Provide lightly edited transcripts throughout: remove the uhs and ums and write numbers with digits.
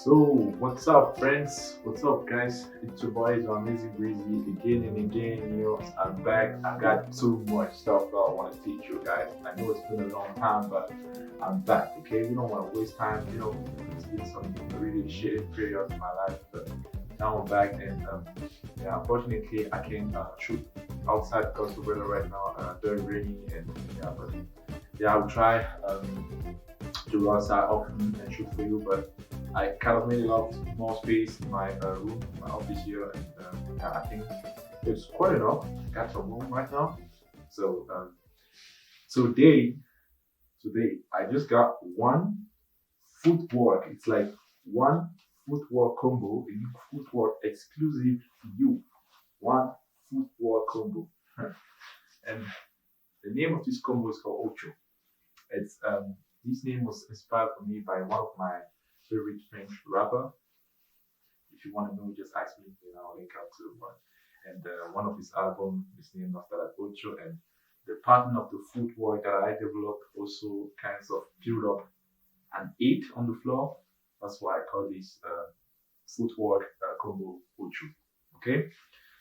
So, what's up, friends? What's up, guys? It's your boy, the amazing Breezy, again and again. I'm back. I got too much stuff that I want to teach you guys. I know it's been a long time, but I'm back. Okay, we don't want to waste time. It's been some really shitty period in my life, but now I'm back, and yeah, unfortunately, I can't shoot outside because the weather right now very rainy, and yeah, but yeah, I'll try to go outside often and shoot for you, but I kind of made a lot more space in my room, my office here, and yeah, I think it's quite enough. Got some room right now. So today, today I just got one footwork. It's like one footwork combo, a new footwork exclusive to you. One footwork combo, and the name of this combo is called Ocho. It's This name was inspired for me by one of my favorite French rapper. If you want to know, just ask me, then I'll link out to one. And one of his album is named after that Ocho, and the pattern of the footwork that I developed also kinds of build up an eight on the floor. That's why I call this footwork combo Ocho. Okay,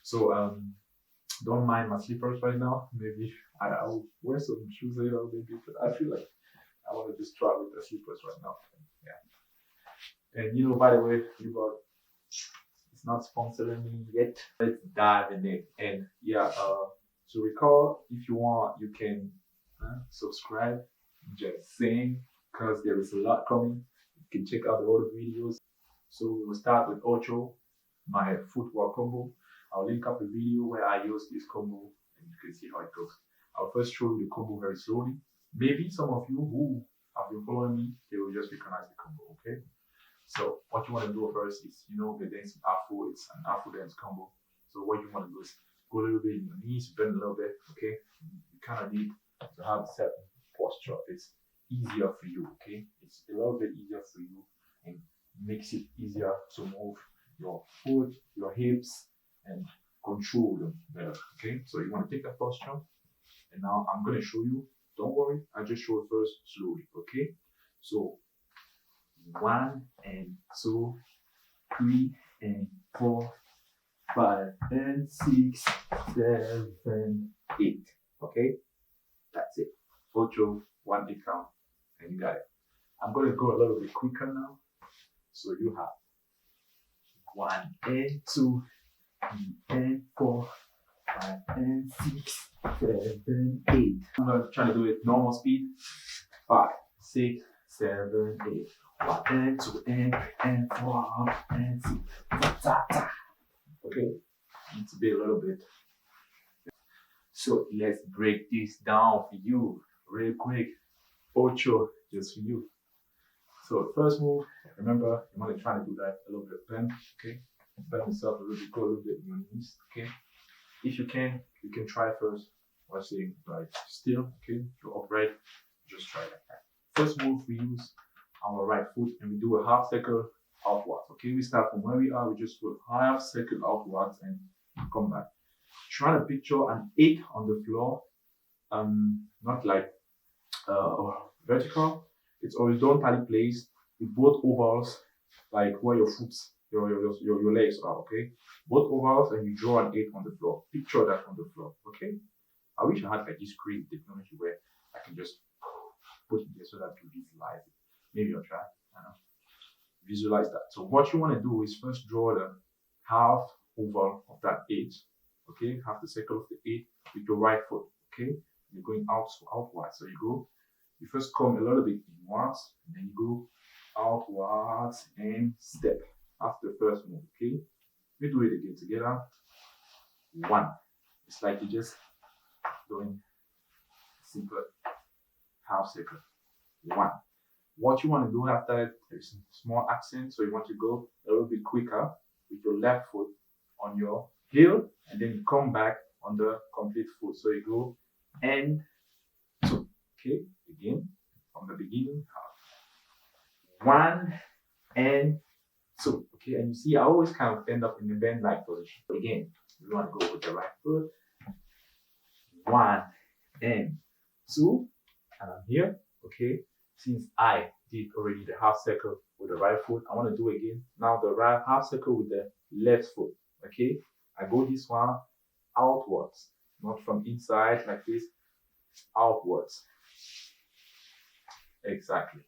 so don't mind my slippers right now. Maybe I'll wear some shoes later, maybe, but I feel like I want to just try with the slippers right now. Yeah. And by the way, it's not sponsoring me yet. Let's dive in it. And yeah, to recall, if you want, you can subscribe. Just saying, because there is a lot coming. You can check out the other videos. So we'll start with Ocho, my footwork combo. I'll link up a video where I use this combo, and you can see how it goes. I'll first show you the combo very slowly. Maybe some of you who have been following me, they will just recognize the combo, okay? So what you want to do first is, the dance Afro, it's an Afro dance combo. So what you want to do is go a little bit in your knees, bend a little bit, okay? You kind of need to have a certain posture. It's easier for you, okay? It's a little bit easier for you and makes it easier to move your foot, your hips, and control them better, okay? So you want to take that posture, and now I'm going to show you. Don't worry, I just show it first slowly, okay? So 1 and 2, 3 and 4, 5 and 6, 7, 8. Okay, that's it. Ocho, 1 8 count, and you got it. I'm gonna go a little bit quicker now. So you have 1 and 2, 3 and 4, 5 and 6, 7, 8. I'm gonna try to do it normal speed. 5, 6, 7, 8. 1 and 2 and 4 and 6. Ta, ta. Okay, need to be a little bit. So let's break this down for you real quick. Ocho, just for you. So first move, remember you want to try to do that a little bit bend. Okay, bend yourself a little bit, go a little bit in your knees. Okay, if you can try first. Watch the right still. Okay, if you're upright, just try like that. First move, we use our right foot and we do a half circle outwards. Okay, we start from where we are, we just do a half circle outwards and come back. Try to picture an 8 on the floor, not like vertical. It's horizontally placed with both ovals, like where your foot, your legs are. Okay, both ovals, and you draw an 8 on the floor. Picture that on the floor. Okay, I wish I had like this great technology where I can just put it there so that you visualize it. Maybe you'll try. Visualize that. So what you want to do is first draw the half oval of that 8. Okay, half the circle of the 8 with your right foot. Okay, you're going outwards. So you first come a little bit inwards, and then you go outwards and step after the first move. Okay, we do it again together. 1. It's like you're just doing simple half circle. 1. What you want to do after that is small accent. So you want to go a little bit quicker with your left foot on your heel, and then you come back on the complete foot. So you go and 2. Okay, again from the beginning. 1 and 2. Okay, and you see I always kind of end up in the bend like position. Again, you want to go with the right foot. 1 and 2, and I'm here. Okay, since I did already the half circle with the right foot. I want to do again. Now the right half circle with the left foot. Okay, I go this one outwards, not from inside like this, outwards. Exactly.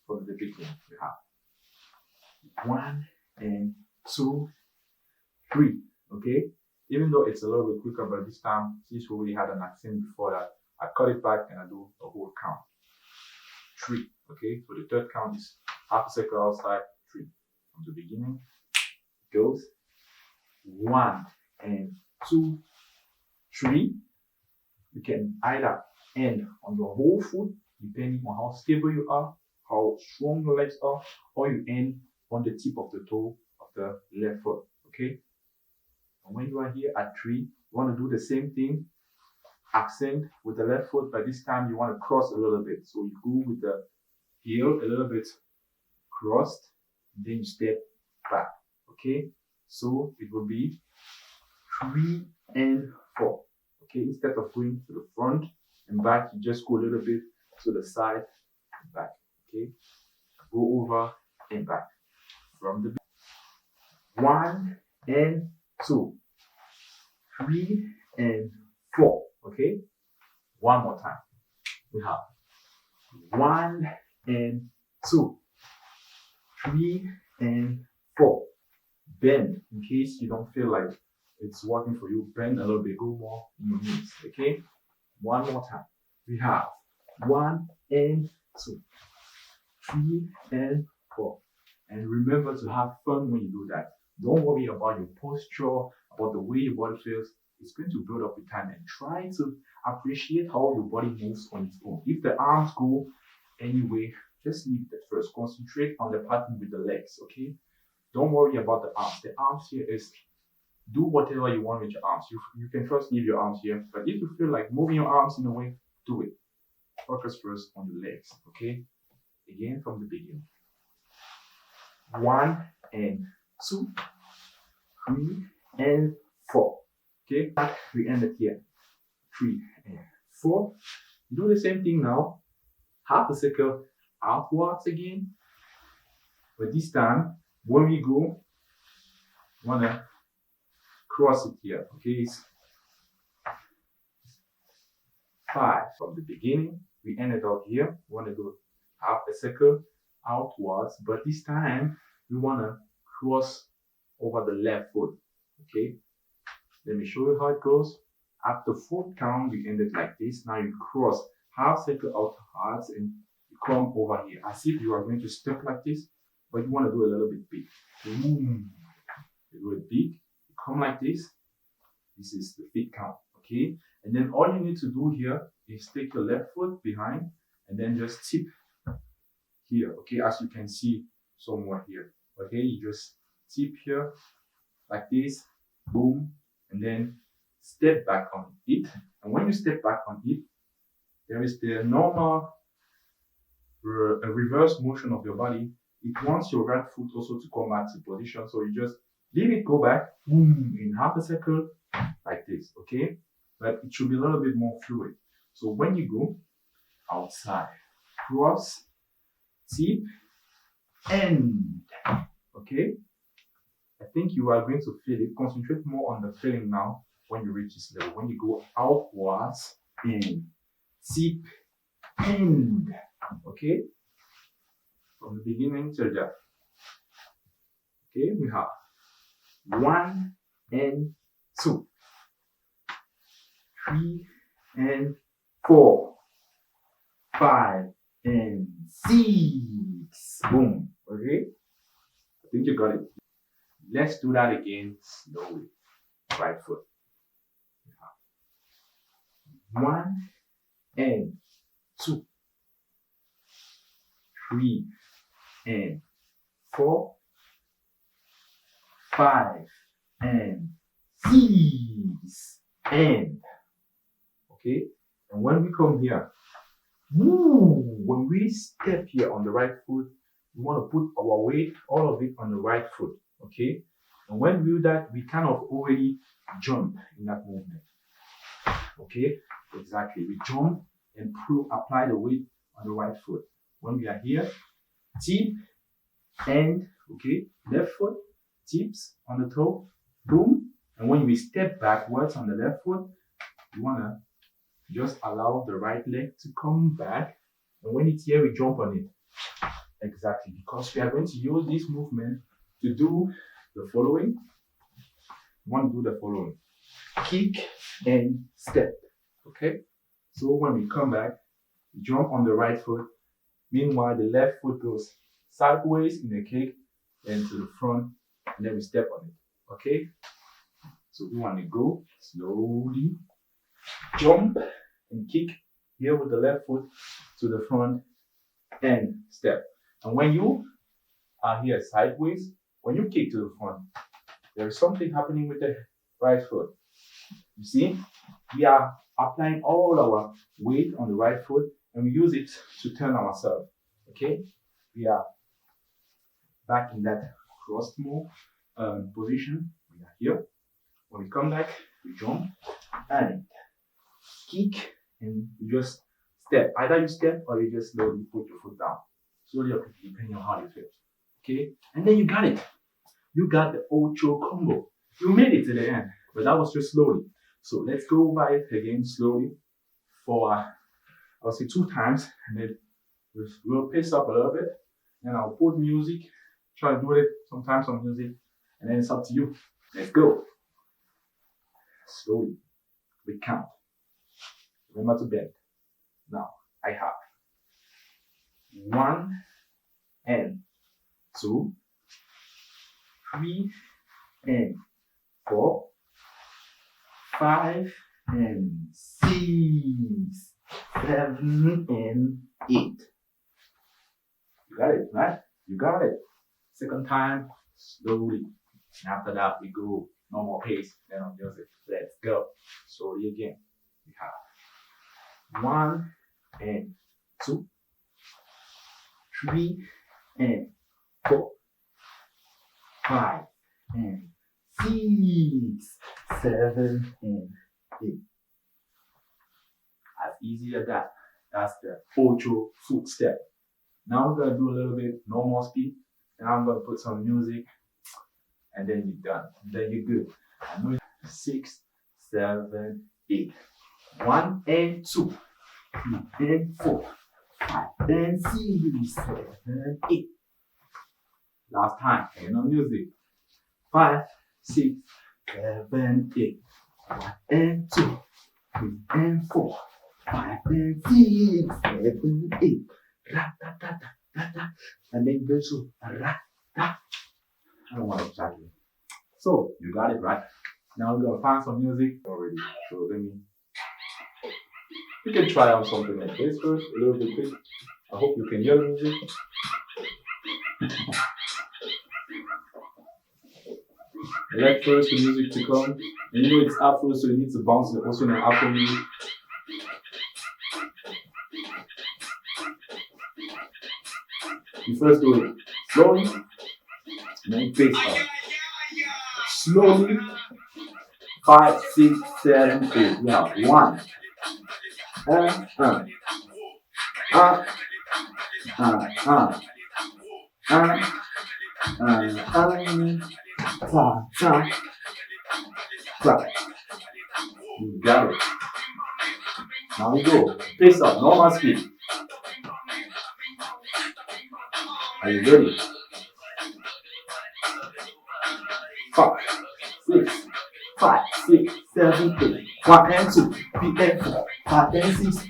From the beginning, we have 1 and 2, 3. Okay, even though it's a little bit quicker, but this time, since we already had an accent before that, I cut it back and I do a whole count. 3. Okay, so the third count is half a circle outside, 3. From the beginning, it goes 1 and 2, 3. You can either end on your whole foot, depending on how stable you are, how strong your legs are, or you end on the tip of the toe of the left foot. Okay. And when you are here at 3, you want to do the same thing, accent with the left foot, but this time you want to cross a little bit. So you go with the heel a little bit crossed, then you step back. Okay, so it will be 3 and 4. Okay, instead of going to the front and back, you just go a little bit to the side and back. Okay, go over and back from the 1 and 2, 3 and 4. Okay, one more time. We have 1 and 2, 3 and 4. Bend in case you don't feel like it's working for you. Bend a little bit, go more in your knees. Okay, one more time. We have 1 and 2, 3 and 4. And remember to have fun when you do that. Don't worry about your posture, about the way your body feels. It's going to build up with time, and try to appreciate how your body moves on its own. If the arms go anyway, just leave that first. Concentrate on the pattern with the legs, okay? Don't worry about the arms. The arms here is do whatever you want with your arms. You can first leave your arms here, but if you feel like moving your arms in a way, do it. Focus first on the legs, okay? Again from the beginning. 1 and 2, 3 and 4. Okay, we end it here. 3 and 4. Do the same thing now. Half a circle outwards again. But this time, when we go, we want to cross it here. Okay, it's 5 from the beginning. We ended up here. We want to go half a circle outwards, but this time we want to cross over the left foot. Okay, let me show you how it goes. After 4th count, we end it like this. Now you cross half circle outwards and you come over here as if you are going to step like this, but you want to do a little bit big. Boom. You do it big. You come like this. This is the 5th count. Okay, and then all you need to do here is take your left foot behind and then just tip here. Okay, as you can see somewhere here. Okay, you just tip here like this. Boom. And then step back on it. And when you step back on it, there is the normal reverse motion of your body. It wants your right foot also to come back to position. So you just leave it go back, boom, in half a circle like this. Okay, but it should be a little bit more fluid. So when you go outside, cross, tip, end. Okay, I think you are going to feel it. Concentrate more on the feeling now when you reach this level. When you go outwards, in, tip, end. Okay? From the beginning to the end. Okay, we have 1 and 2, 3 and 4, 5 and 6. Boom. Okay? I think you got it. Let's do that again slowly. Right foot. 1 and 2, 3 and 4, 5 and 6 and. Okay, and when we come here, when we step here on the right foot, we want to put our weight, all of it on the right foot. Okay, and when we do that, we kind of already jump in that movement. Okay, exactly. We jump and apply the weight on the right foot. When we are here, tip, and okay, left foot, tips on the toe, boom. And when we step backwards on the left foot, you wanna just allow the right leg to come back. And when it's here, we jump on it. Exactly, because we are going to use this movement to do the following. We want to do the following. Kick and step. Okay? So when we come back, we jump on the right foot. Meanwhile, the left foot goes sideways in the kick and to the front, and then we step on it. Okay? So we want to go slowly, jump and kick here with the left foot to the front and step. And when you are here sideways, when you kick to the front, there is something happening with the right foot. You see, we are applying all our weight on the right foot and we use it to turn ourselves. Okay, we are back in that crossed move position. We are here. When we come back, we jump and kick and you just step. Either you step or you just slowly put your foot down. Slowly or quickly, depending on how you feel. Okay, and then you got it. You got the Ocho Combo. You made it to the end, but that was just slowly. So let's go over it again slowly for, I'll say 2 times, and then we'll pace up a little bit. Then I'll put music, try to do it sometimes on music, and then it's up to you. Let's go. Slowly, we count. Remember to bend. Now, I have 1 and 2, 3 and 4, 5 and 6, 7 and 8. You got it, right? You got it. Second time, slowly. And after that, we go normal pace. Then on music. Let's go. Slowly again. We have 1 and 2, 3 and 4, 5 and 6, 7 and 8. As easy as that. That's the Ocho foot step. Now we're gonna do a little bit normal speed, and I'm gonna put some music, and then you're done. Then you're good. I know 6, 7, 8. 1 and 2, 3 and 4, 5 and 6, 7, 8. Last time, and on music. 5, 6, 7, 8. 1 and 2, 3 and 4, 5 and 6, 7, 8. Ra, da, da, da, da, da. And then go to ra, da. I don't want to exactly. So you got it right. Now we're gonna find some music already. So let me. You can try out something like this first, a little bit quick. I hope you can hear the music. I like first the music to come. And you know it's Afro, so you need to bounce it also in an Afro music. You first do it slowly, and then pace up. Slowly, 5, 6, 7, 8. Yeah, 1. You got it. Now we go. Pace up, normal speed. Are you ready? 5, 6, 5, 6, 7, 8. 1 and 2, 3 and 4, 5 and 6.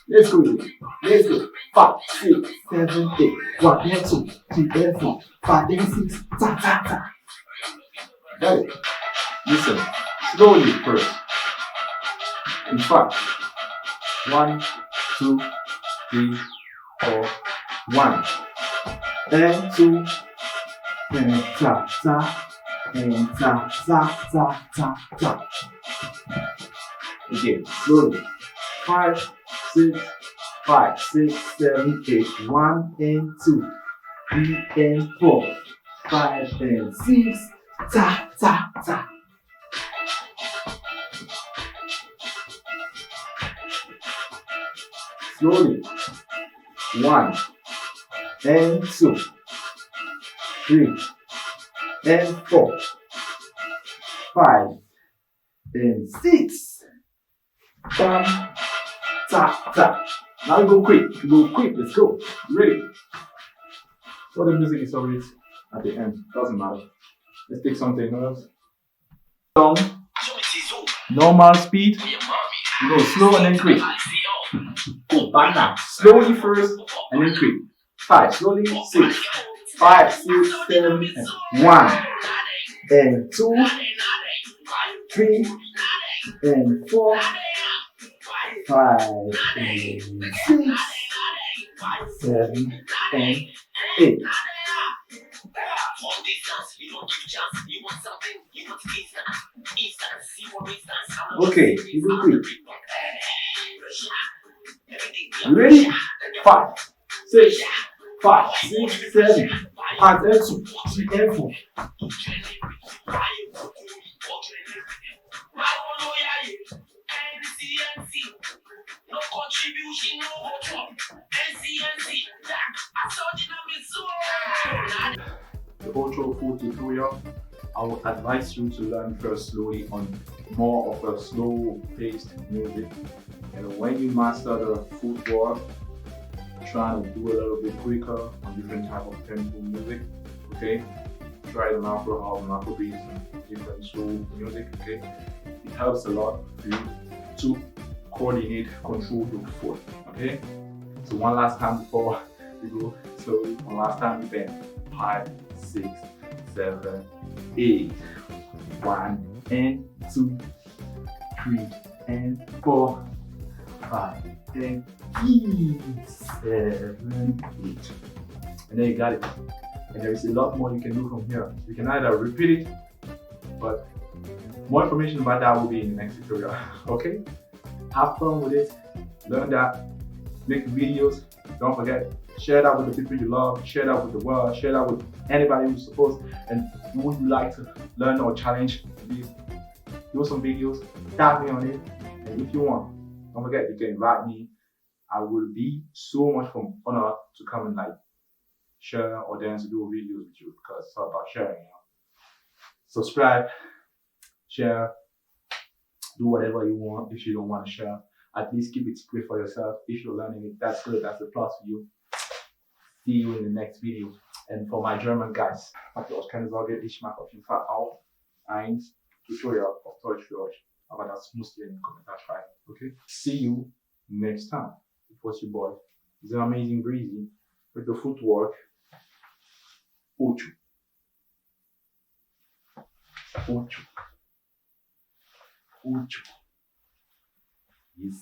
Let's go. Let's go. 5, 6, 7, 8. 1 and 2, 3 and 4, 5 and 6. Got it. Listen. Slowly first. In 5. 1, 2, 3, 4. 1 and 2 and ta ta and ta ta ta ta ta. Again, slowly. 5, 6, 5, 6, 7, 8. 1 and 2, 3 and 4, 5 and 6. Ta ta ta. Slowly. 1 and 2, 3, and 4, 5, and 6. Bam, tap, tap. Now we go quick. Let's go. You ready? So the music is always at the end. Doesn't matter. Let's take something else. Song. Normal speed. You go slow and then quick. Go back now. Slowly first and then quick. 5. Slowly. 6. 5, 6, 7, and 1. And 2. 3. And 4. 5 and 6. 7 and 8. Okay, you do quick. You ready? 5, 6, 5, 6, 7, and 2, 3, and 4. The Ocho foot tutorial, I would advise you to learn first slowly on more of a slow paced music. And when you master the footwork, try to do a little bit quicker on different type of tempo music. Okay, try an Afro house, an Afro beats, and different slow music. Okay, it helps a lot for you to coordinate, control your foot. Okay, so one last time before we go slowly. One last time bend. 5, 6, 7, 8. 1 and 2, 3 and 4, 5 and 7, 8. And then you got it. And there is a lot more you can do from here. You can either repeat it, but more information about that will be in the next tutorial. Okay? Have fun with it. Learn that. Make videos. Don't forget, share that with the people you love. Share that with the world. Share that with anybody who's supposed and who would like to learn or challenge. Please do some videos. Tag me on it. And if you want, don't forget you can invite me. I will be so much honored to come and share or dance do videos with you because it's all about sharing. Subscribe, share, do whatever you want. If you don't want to share, at least keep it secret for yourself. If you're learning it, that's good. That's a plus for you. See you in the next video. Und for my German guys, habt ihr euch keine Sorge, ich mache auf jeden Fall auch ein Tutorial auf Deutsch für euch. Aber das müsst ihr in den Kommentar schreiben, okay? See you next time. It was your boy, the amazing Breezy, with the footwork. Ocho. Ocho. Ocho. Yes.